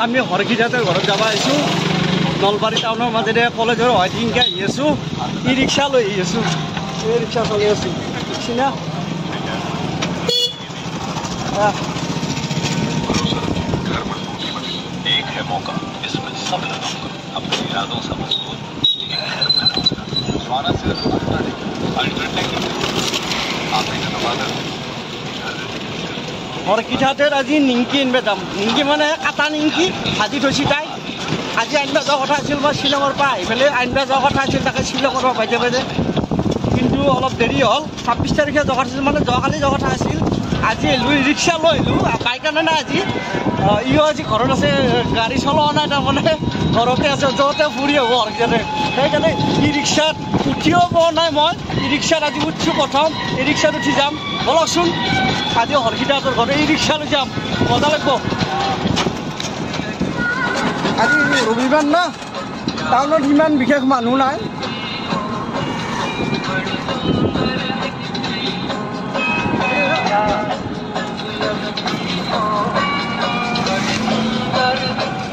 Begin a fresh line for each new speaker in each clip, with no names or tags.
আমি হৰগিজাতে ঘৰত যাব আহিছোঁ নলবাৰী টাউনৰ মাজেৰে কলেজৰ ৱাইটিংকে আহি আছোঁ ই ৰিক্সা লৈ আহি আছোঁ এই ৰিক্সা চলি আছোঁ চিনা
एक है मौका इसमें सब लगा अपने इरादों से मजबूत हमारा सिर्फ
হৰগিজাতে আজি নিমকি আনিব যাম নিমকি মানে কাটা নিমকি ভাজি থৈছি তাই আজি আনিব যোৱা কথা আছিল মই শ্বিলঙৰ পৰা আহি পেলাই আনিব যোৱা কথা আছিল তাকে শ্বিলঙৰ পৰা বাইদে বাইদে কিন্তু অলপ দেৰি হ'ল 26 তাৰিখে যোৱা কথা আছিল মানে যোৱাকালি যোৱা কথা আছিল আজি আহিলোঁ ৰিক্সা লৈ আহিলোঁ বাইক আনে নাই আজি ইও আজি ঘৰত আছে গাড়ী চলোৱা নাই তাৰমানে ঘৰতে আছে য'তে ফুৰি আহিব হৰগিজাতে সেইকাৰণে ই ৰিক্সাত উঠিও পোৱা নাই মই ই ৰিক্সাত আজি উঠিছোঁ প্ৰথম ই ৰিক্সাত উঠি যাম বলকচোন আজি হৰগিজাতৰ ঘৰত ই ৰিক্সা লৈ যাম মজা লাগিব আজি ৰবিবাৰ না টাউনত ইমান বিশেষ মানুহ নাই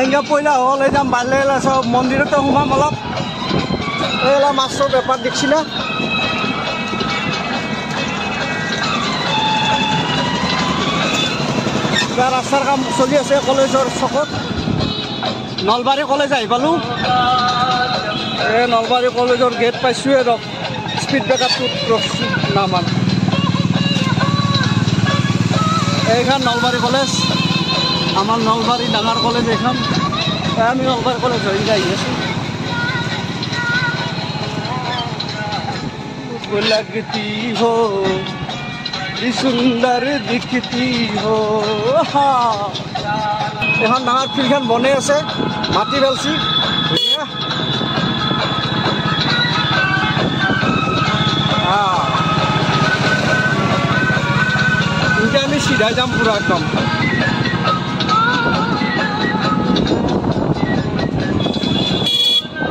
এনেকৈ পইলা হ'ল এই যাম বাল্য চব মন্দিৰতে সোমাম অলপ এইবিলাক মাছৰ বেপাৰ দেখছি না কিবা ৰাস্তাৰ কাম চলি আছে কলেজৰ চকত নলবাৰী কলেজ আহি পালোঁ এই নলবাৰী কলেজৰ গেট পাইছোঁৱে ৰক স্পীড ব্ৰেকাৰটোত ৰখছোঁ নামান এইখন নলবাৰী কলেজ আমাৰ নলবাৰী ডাঙৰ কলেজ এইখন আমি নলবাৰী কলেজ হৈ আহি আছোঁ लगती हो सुंदर दिखती हो এখন ডাঙৰ ফিল্ডখন বনাই আছে মাটি পেলছি এতিয়া আমি চিধাই যাম পুৰা একদম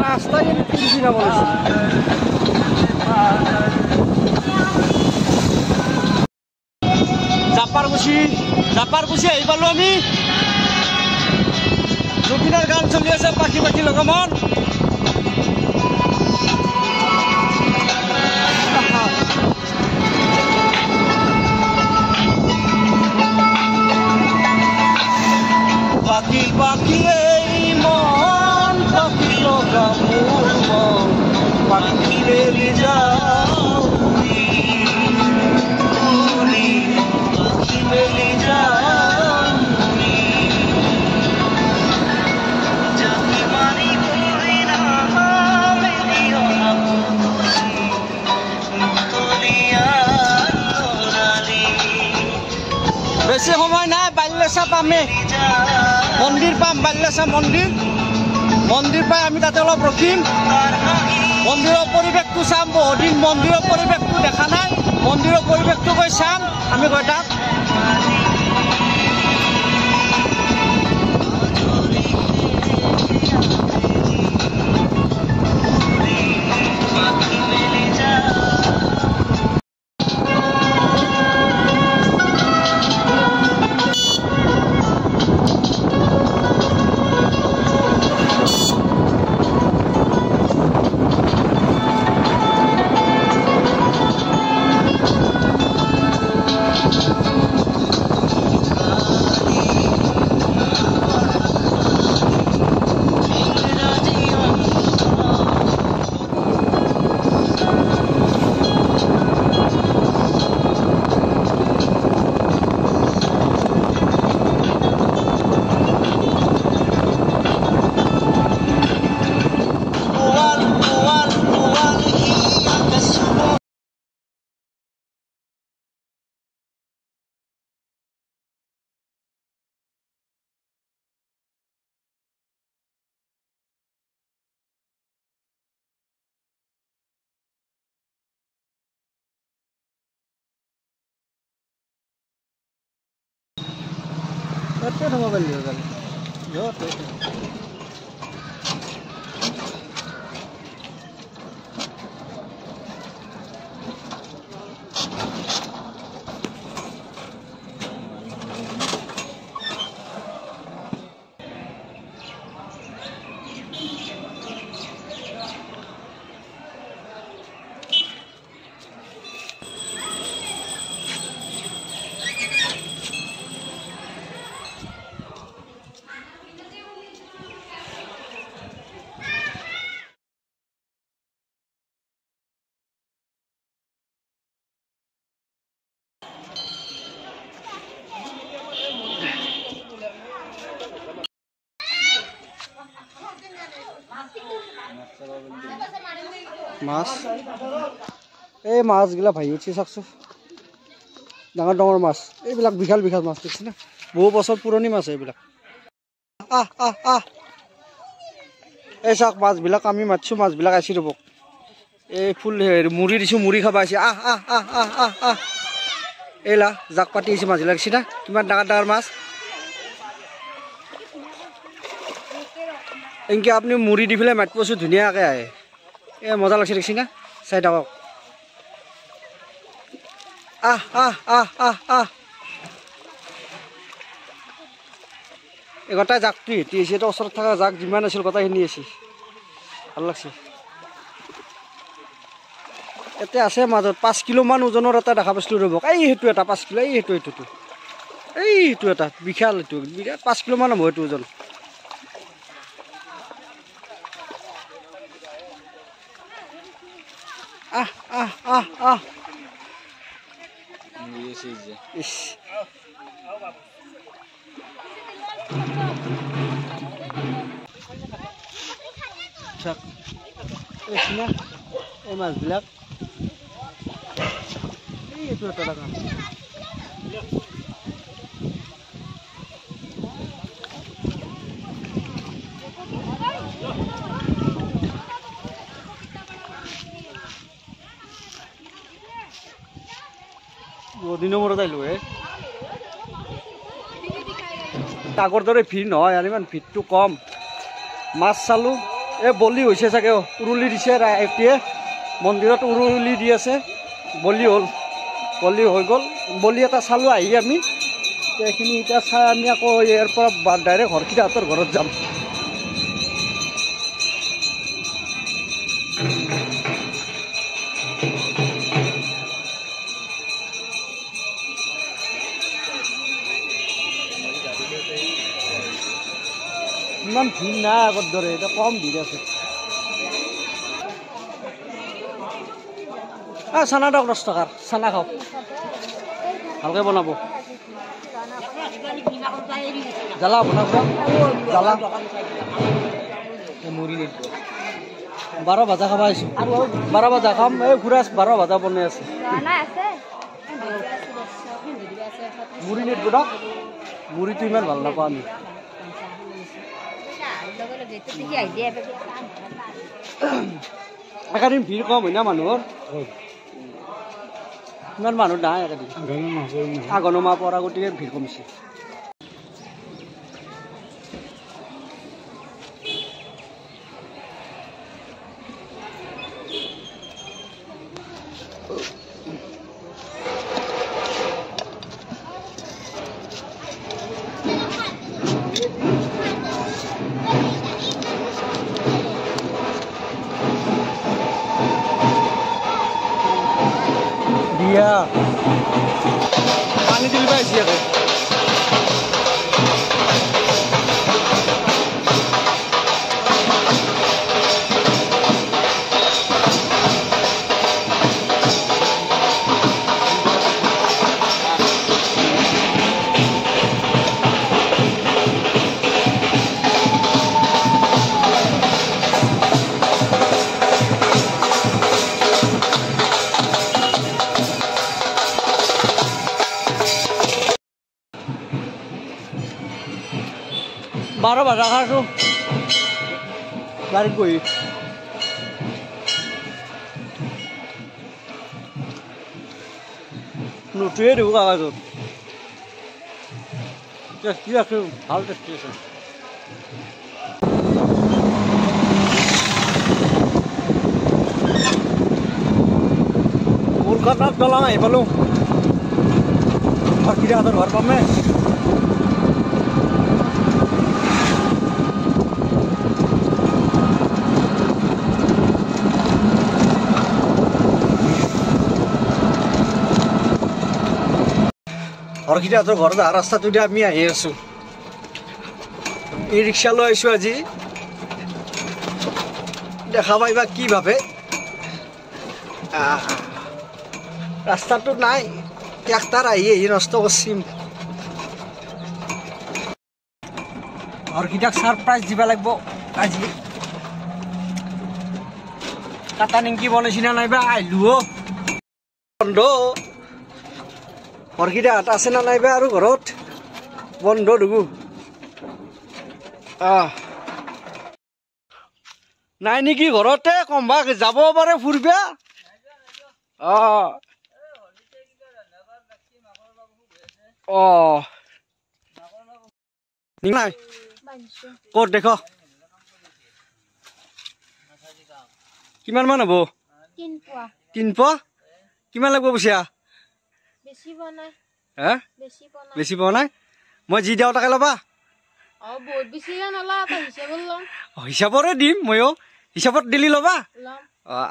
ৰাস্তাই ফিল্ডি যাব লাগিছে জাপাৰকুছি আহি পালোঁ আমি জুবিনৰ গান চলি আছে পাখি পাখি লগমন পাখি পাখি এই মন পাখি লগা মোৰ মন পাখি ৰেলি যাওঁ বেছি সময় নাই বাল্যচা পামে মন্দিৰ পাম বাল্যচা মন্দিৰ পাই আমি তাতে অলপ ৰখিম মন্দিৰৰ পৰিৱেশটো চাম বহুদিন মন্দিৰৰ পৰিৱেশটো দেখা নাই মন্দিৰৰ পৰিৱেশটো গৈ চাম আমি গৈ তাত Itu mobil juga kan? Yo, মাছ এই মাছগিলা ভাহি উঠি চাওকচোন ডাঙৰ ডাঙৰ মাছ এইবিলাক বিশাল বিশাল মাছ দেখিছে না বহু বছৰ পুৰণি মাছ এইবিলাক এই চাওক মাছবিলাক আমি মাতিছোঁ মাছবিলাক আছি ৰ'ব এই ফুল মুড়ি দিছোঁ মুড়ি খাব আহিছে এইলা জাক পাতি আহিছে মাছবিলাক দেখিছে না কিমান ডাঙৰ ডাঙৰ মাছ এনেকৈ আপুনি মুড়ি দি পেলাই মাতিবচোন ধুনীয়াকৈ আহে এই মজা লাগিছে দেখিছে না চাই থাকক এই গোটাই জাকটো হেঁটি আহিছে এটা ওচৰত থকা জাক যিমান আছিল গোটাইখিনি আছে ভাল লাগছে এতিয়া আছে মাজত 5 কিলোমান ওজনৰ এটা দেখা পাইছিলোঁ ৰ'ব এই সেইটো এটা 5 কিলো এইটো এটা বিশাল এইটো বিৰাট 5 কিলোমান হ'ব এইটো ওজন এই মাছবিলাক এইটো এটা ডাঙৰ বহুদিনৰ মূৰত আহিলোঁ আগৰ দৰে ভিৰ নহয় আৰু ইমান ভিৰটো কম মাছ চালোঁ এই বলি হৈছে চাগে উৰুলি দিছে এতিয়া মন্দিৰত উৰুলি দি আছে বলি হ'ল বলি হৈ গ'ল বলি এটা চালোঁ আহি আমি এইখিনি এতিয়া চাই আমি আকৌ ইয়াৰ পৰা ডাইৰেক্ট হৰকিদাহঁতৰ ঘৰত যাম ইমান ভিৰ নাই আগৰ দৰে এতিয়া কম ভিৰ আছে চানা দিয়ক 10 টকাৰ চানা খাওক ভালকৈ বনাব জ্বালা বনাব জ্বালা 12 ভাজা খাব আহিছোঁ 12 ভাজা খাম এই খুৰাছ 12 ভাজা বনাই আছে মুড়ি নিদিব দিয়ক মুড়িটো ইমান ভাল নাপাওঁ আমি একেদিন ভিৰ কম হয় না মানুহৰ ইমান মানুহ নাই একেদিন আগনৰ মাহ পৰা গতিকে ভিৰ কমিছে পানী তুলিব আহিছে আকৌ বাৰ ভাজা খাইছোঁ গাড়ীত বহি নুঠুৱে দিওঁ কাগজত টেষ্টি আছে ভাল টেষ্টি আছে কলকাতাত দলং আহি পালোঁ হৰকিদাহঁতৰ ঘৰ পামে হৰকিদাহঁতৰ ঘৰত অহা ৰাস্তাটোতে আমি আহি আছোঁ ই ৰিক্সা লৈ আহিছোঁ আজি দেখা পাইবা কি ভাবে ৰাস্তাটো নাই ট্ৰেক্টৰ আহি নষ্ট কৰিম হৰকিদাক ছাৰপ্ৰাইজ দিব লাগিব আজি কাটা নিমকি বনাইছি না নাইবা আইলু বন্ধ হৰকিটা আছে না নাইবা আৰু ঘৰত বন্ধ দুগু নাই নেকি ঘৰতে কমবা যাব পাৰে ফুৰবা নাই ক'ত দেখ কিমান মান হ'ব 3 পোৱা কিমান লাগিব পইচা বেছি পোৱা নাই মই যি দিওঁ তাকে ল'বা হিচাপৰে দিম ময়ো হিচাপত দিলি ল'বা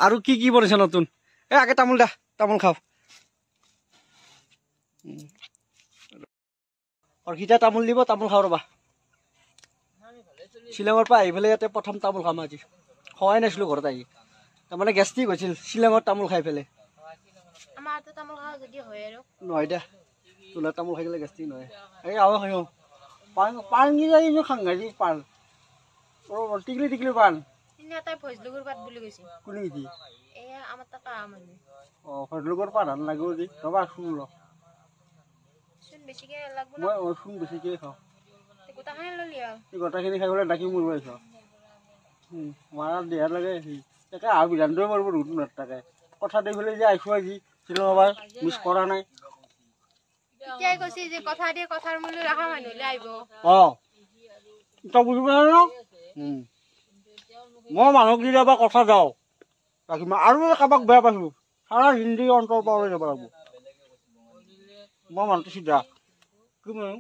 আৰু কি কি বনাইছে নতুন আগে তামোল দা তামোল খাওঁ অৰ্কিতা তামোল দিব তামোল খাওঁ ৰ'বা শ্বিলঙৰ পৰা আহি পেলাই ইয়াতে প্ৰথম তামোল খাম আজি খোৱাই নাছিলোঁ ঘৰত আহি তাৰমানে গেষ্ট্ৰিক হৈছিল শ্বিলঙত তামোল খাই পেলাই নহয় দে তোলা তামোল খাই গ'লে গেষ্ট্ৰিক নহয় এই আও খাই পান কি যায় সাংঘাতিক পান টিকলি টিকলি পান কোনে কি ভজলুকৰ পান ধান লাগিব যি ৰ'বা শুন ৰ মই চোন বেছিকে খাওঁ গোটাখিনি খাই পেলাই ডাকি মৰিব আহিছ মাৰাত দেহাৰ লাগে তাকে আৰু বিধানটোৱে মাৰিব নতুন তাকে কথা দি পেলাই যে আহিছোঁ আজি শ্বিলঙৰ পৰা মিছ কৰা নাই তই বুজিব ন মই মানুহক দিলে এবাৰ কথা যাওঁ ৰাখিম আৰু কাৰোবাক বেয়া পাইছোঁ সাৰা হিন্দী অন্তৰ পৰা যাব লাগিব মই মানুহটো চিধা কি মানুহ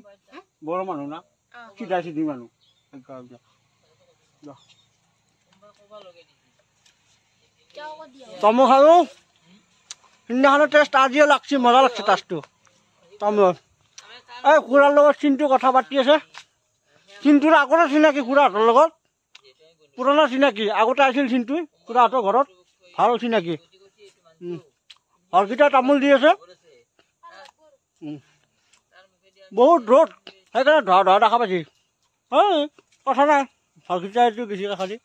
বৰ মানুহ না চিধা চিধি মানুহ তামোল খালোঁ সিদিনাখনৰ টেষ্ট আজিও লাগছি মজা লাগছে টেষ্টটো তামোল এই খুৰাৰ লগত চিন্তু কথা পাতি আছে চিন্তুৰ আগতে চিনাকি খুৰাহঁতৰ লগত পুৰণা চিনাকি আগতে আহিছিল চিন্তু খুৰাহঁতৰ ঘৰত ভাল চিনাকি হৰকিটা তামোল দি আছে বহুত ৰ'দ সেইকাৰণে ধৰা ধৰা দেখা পাইছি কথা নাই হৰকিটা এইটো বেছি কাষা দি